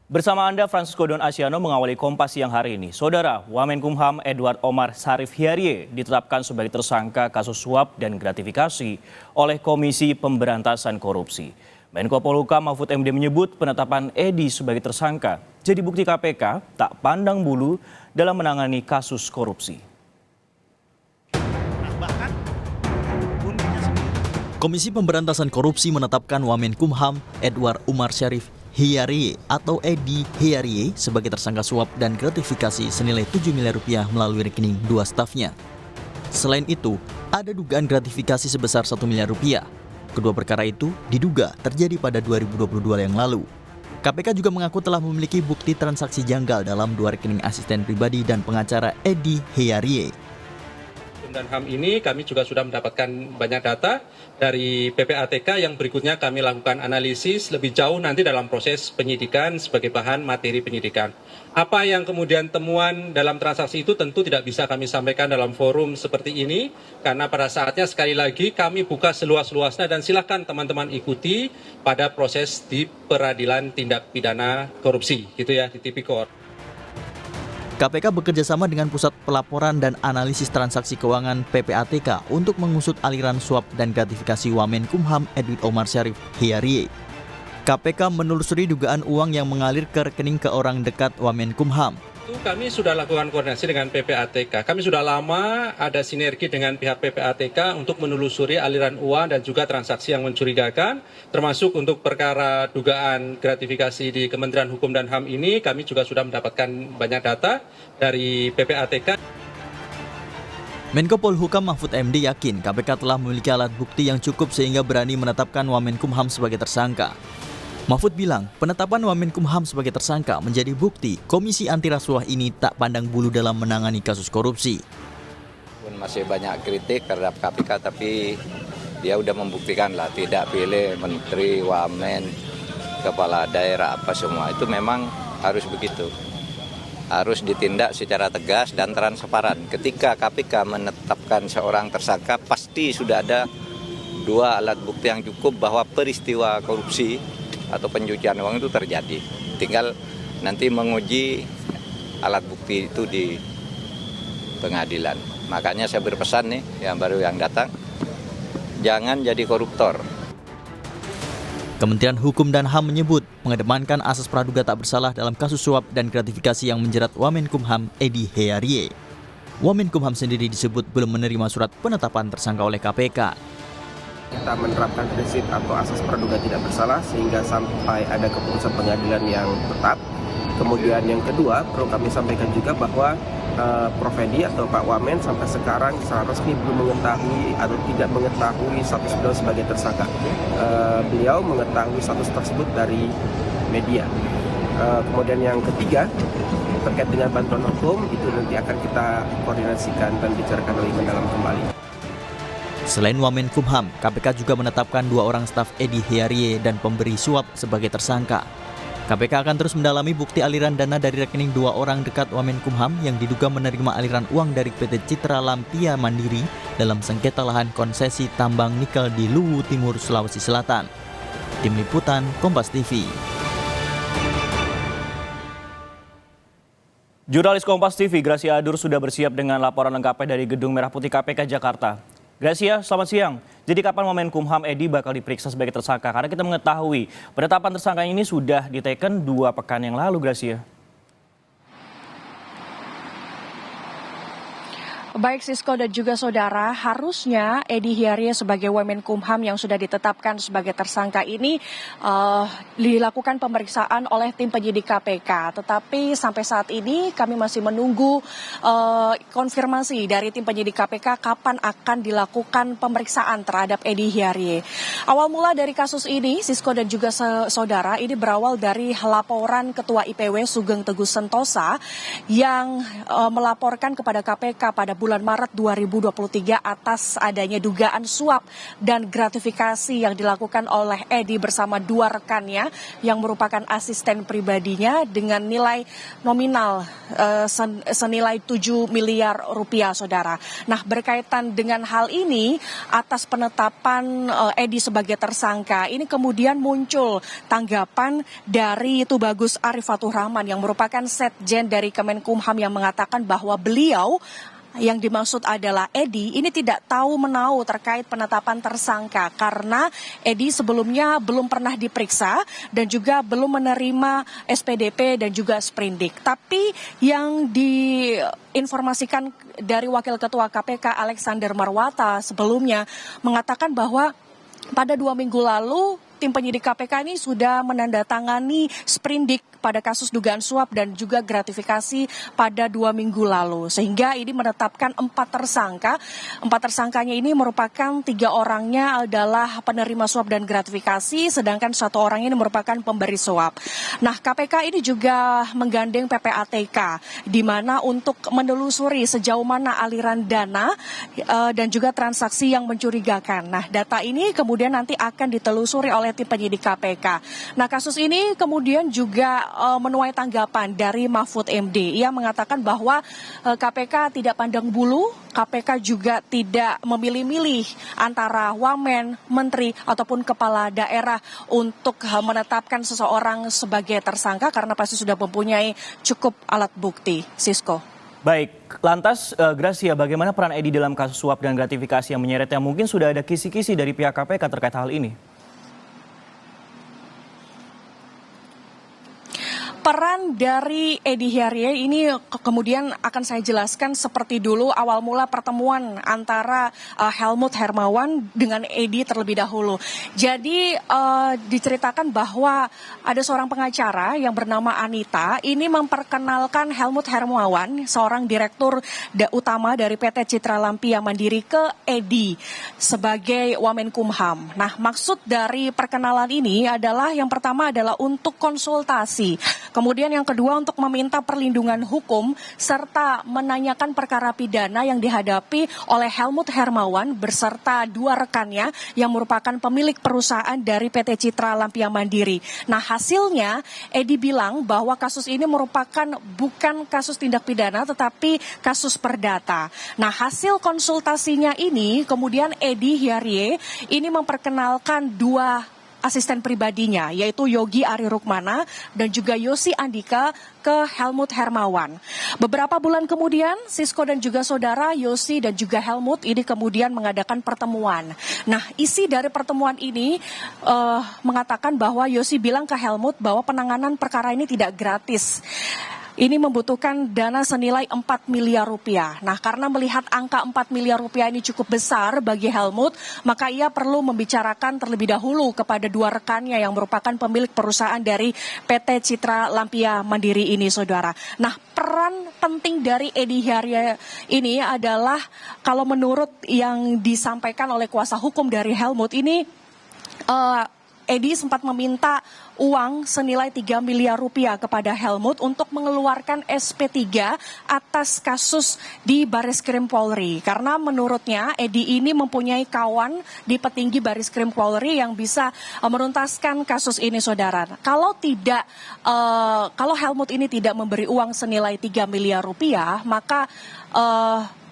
Bersama Anda, Francisco Don Asiano mengawali Kompas siang hari ini. Saudara, Wamenkumham Edward Omar Syarif Hiarie ditetapkan sebagai tersangka kasus suap dan gratifikasi oleh Komisi Pemberantasan Korupsi. Menko Polhukam Mahfud MD menyebut penetapan Edi sebagai tersangka jadi bukti KPK tak pandang bulu dalam menangani kasus korupsi. Komisi Pemberantasan Korupsi menetapkan Wamenkumham Edward Omar Syarif Hiarie atau Edi Hiarie sebagai tersangka suap dan gratifikasi senilai 7 miliar rupiah melalui rekening dua stafnya. Selain itu, ada dugaan gratifikasi sebesar 1 miliar rupiah. Kedua perkara itu diduga terjadi pada 2022 yang lalu. KPK juga mengaku telah memiliki bukti transaksi janggal dalam 2 rekening asisten pribadi dan pengacara Edi Hiarie. Dan HAM ini kami juga sudah mendapatkan banyak data dari PPATK yang berikutnya kami lakukan analisis lebih jauh nanti dalam proses penyidikan sebagai bahan materi penyidikan. Apa yang kemudian temuan dalam transaksi itu tentu tidak bisa kami sampaikan dalam forum seperti ini karena pada saatnya sekali lagi kami buka seluas-luasnya dan silakan teman-teman ikuti pada proses di peradilan tindak pidana korupsi gitu ya di Tipikor. KPK bekerjasama dengan Pusat Pelaporan dan Analisis Transaksi Keuangan PPATK untuk mengusut aliran suap dan gratifikasi Wamenkumham Edward Omar Syarif Hiarie. KPK menelusuri dugaan uang yang mengalir ke rekening ke orang dekat Wamenkumham. Kami sudah lakukan koordinasi dengan PPATK. Kami sudah lama ada sinergi dengan pihak PPATK untuk menelusuri aliran uang dan juga transaksi yang mencurigakan, termasuk untuk perkara dugaan gratifikasi di Kementerian Hukum dan HAM ini, kami juga sudah mendapatkan banyak data dari PPATK. Menko Polhukam Mahfud MD yakin KPK telah memiliki alat bukti yang cukup sehingga berani menetapkan Wamenkumham sebagai tersangka. Mahfud bilang, penetapan Wamenkumham sebagai tersangka menjadi bukti Komisi Anti Rasuah ini tak pandang bulu dalam menangani kasus korupsi. Masih banyak kritik terhadap KPK, tapi dia udah membuktikan lah, tidak pilih menteri, wamen, kepala daerah, apa semua. Itu memang harus begitu. Harus ditindak secara tegas dan transparan. Ketika KPK menetapkan seorang tersangka, pasti sudah ada 2 alat bukti yang cukup bahwa peristiwa korupsi atau pencucian uang itu terjadi. Tinggal nanti menguji alat bukti itu di pengadilan. Makanya saya berpesan nih yang baru yang datang, jangan jadi koruptor. Kementerian Hukum dan HAM menyebut mengedepankan asas praduga tak bersalah dalam kasus suap dan gratifikasi yang menjerat Wamenkumham Edi Hiarie. Wamenkumham sendiri disebut belum menerima surat penetapan tersangka oleh KPK. Kita menerapkan prinsip atau asas praduga tidak bersalah sehingga sampai ada keputusan pengadilan yang tetap. Kemudian yang kedua, perlu kami sampaikan juga bahwa Prof. Edi atau Pak Wamen sampai sekarang secara resmi belum mengetahui atau tidak mengetahui status beliau sebagai tersangka. Beliau mengetahui status tersebut dari media. Kemudian yang ketiga, terkait dengan bantuan hukum, itu nanti akan kita koordinasikan dan bicarakan lebih mendalam kembali. Selain Wamenkumham, KPK juga menetapkan 2 orang staf Edi Hiarie dan pemberi suap sebagai tersangka. KPK akan terus mendalami bukti aliran dana dari rekening 2 orang dekat Wamenkumham yang diduga menerima aliran uang dari PT Citra Lampia Mandiri dalam sengketa lahan konsesi tambang nikel di Luwu Timur, Sulawesi Selatan. Tim Liputan, Kompas TV. Jurnalis Kompas TV Gracia Adur sudah bersiap dengan laporan lengkapnya dari Gedung Merah Putih KPK Jakarta. Gracia, selamat siang. Jadi kapan Wamenkumham Edi bakal diperiksa sebagai tersangka? Karena kita mengetahui penetapan tersangka ini sudah diteken 2 pekan yang lalu, Gracia. Baik Sisko dan juga saudara, harusnya Edi Hiarie sebagai Wamenkumham yang sudah ditetapkan sebagai tersangka ini dilakukan pemeriksaan oleh tim penyidik KPK. Tetapi sampai saat ini kami masih menunggu konfirmasi dari tim penyidik KPK kapan akan dilakukan pemeriksaan terhadap Edi Hiarie. Awal mula dari kasus ini, Sisko dan juga saudara, ini berawal dari laporan Ketua IPW Sugeng Teguh Sentosa yang melaporkan kepada KPK pada bulan bulan Maret 2023 atas adanya dugaan suap dan gratifikasi yang dilakukan oleh Edi bersama dua rekannya yang merupakan asisten pribadinya dengan nilai nominal senilai 7 miliar rupiah, saudara. Nah, berkaitan dengan hal ini, atas penetapan Edi sebagai tersangka, ini kemudian muncul tanggapan dari Tubagus Arif Fatur Rahman yang merupakan Setjen dari Kemenkumham yang mengatakan bahwa beliau yang dimaksud adalah Edi ini tidak tahu menau terkait penetapan tersangka karena Edi sebelumnya belum pernah diperiksa dan juga belum menerima SPDP dan juga sprindik. Tapi yang diinformasikan dari Wakil Ketua KPK Alexander Marwata sebelumnya mengatakan bahwa pada 2 minggu lalu tim penyidik KPK ini sudah menandatangani sprindik pada kasus dugaan suap dan juga gratifikasi pada 2 minggu lalu. Sehingga ini menetapkan 4 tersangka. 4 tersangkanya ini merupakan 3 orangnya adalah penerima suap dan gratifikasi, sedangkan 1 orang ini merupakan pemberi suap. Nah, KPK ini juga menggandeng PPATK, di mana untuk menelusuri sejauh mana aliran dana dan juga transaksi yang mencurigakan. Nah, data ini kemudian nanti akan ditelusuri oleh tim penyidik KPK. Nah, kasus ini kemudian juga menuai tanggapan dari Mahfud MD. Ia mengatakan bahwa KPK tidak pandang bulu, KPK juga tidak memilih-milih antara wamen, menteri, ataupun kepala daerah untuk menetapkan seseorang sebagai tersangka karena pasti sudah mempunyai cukup alat bukti. Sisko. Baik, lantas Gracia, bagaimana peran Edi dalam kasus suap dan gratifikasi yang menyeretnya? Mungkin sudah ada kisi-kisi dari pihak KPK terkait hal ini. Peran dari Edi Hiarie ini kemudian akan saya jelaskan seperti dulu awal mula pertemuan antara Helmut Hermawan dengan Edi terlebih dahulu. Jadi diceritakan bahwa ada seorang pengacara yang bernama Anita ini memperkenalkan Helmut Hermawan, seorang direktur utama dari PT Citra Lampia Mandiri, ke Edi sebagai Wamenkumham. Nah, maksud dari perkenalan ini adalah yang pertama adalah untuk konsultasi. Kemudian yang kedua untuk meminta perlindungan hukum serta menanyakan perkara pidana yang dihadapi oleh Helmut Hermawan beserta 2 rekannya yang merupakan pemilik perusahaan dari PT Citra Lampia Mandiri. Nah, hasilnya Edi bilang bahwa kasus ini merupakan bukan kasus tindak pidana tetapi kasus perdata. Nah, hasil konsultasinya ini kemudian Edi Hiarie ini memperkenalkan 2 asisten pribadinya, yaitu Yogi Ari Rukmana dan juga Yosi Andika ke Helmut Hermawan. Beberapa bulan kemudian, Sisko dan juga saudara Yosi dan juga Helmut ini kemudian mengadakan pertemuan. Nah, isi dari pertemuan ini mengatakan bahwa Yosi bilang ke Helmut bahwa penanganan perkara ini tidak gratis. Ini membutuhkan dana senilai 4 miliar rupiah. Nah, karena melihat angka 4 miliar rupiah ini cukup besar bagi Helmut, maka ia perlu membicarakan terlebih dahulu kepada 2 rekannya yang merupakan pemilik perusahaan dari PT Citra Lampia Mandiri ini, saudara. Nah, peran penting dari Edi Hiarie ini adalah kalau menurut yang disampaikan oleh kuasa hukum dari Helmut ini, Edi sempat meminta uang senilai 3 miliar rupiah kepada Helmut untuk mengeluarkan SP3 atas kasus di Bareskrim Polri. Karena menurutnya Edi ini mempunyai kawan di petinggi Bareskrim Polri yang bisa menuntaskan kasus ini, saudara. Kalau Helmut ini tidak memberi uang senilai 3 miliar rupiah, maka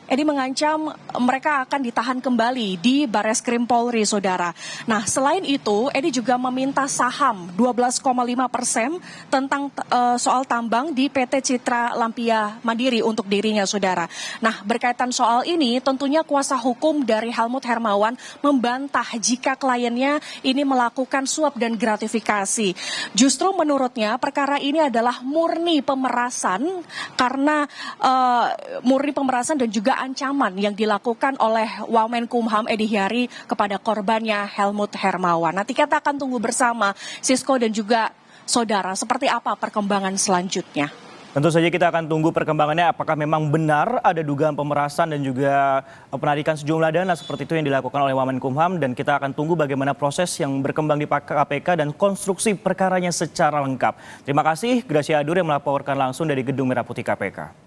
Edi mengancam mereka akan ditahan kembali di Bareskrim Polri, saudara. Nah, selain itu, Edi juga meminta saham 12,5% tentang soal tambang di PT Citra Lampia Mandiri untuk dirinya, saudara. Nah, berkaitan soal ini, tentunya kuasa hukum dari Helmut Hermawan membantah jika kliennya ini melakukan suap dan gratifikasi. Justru menurutnya perkara ini adalah murni pemerasan karena murni pemerasan dan juga ancaman yang dilakukan oleh Wamenkumham Edi Hiarie kepada korbannya Helmut Hermawan. Nanti kita akan tunggu bersama Sisko dan juga saudara seperti apa perkembangan selanjutnya. Tentu saja kita akan tunggu perkembangannya apakah memang benar ada dugaan pemerasan dan juga penarikan sejumlah dana seperti itu yang dilakukan oleh Wamenkumham, dan kita akan tunggu bagaimana proses yang berkembang di KPK dan konstruksi perkaranya secara lengkap. Terima kasih Gracia Adur yang melaporkan langsung dari Gedung Merah Putih KPK.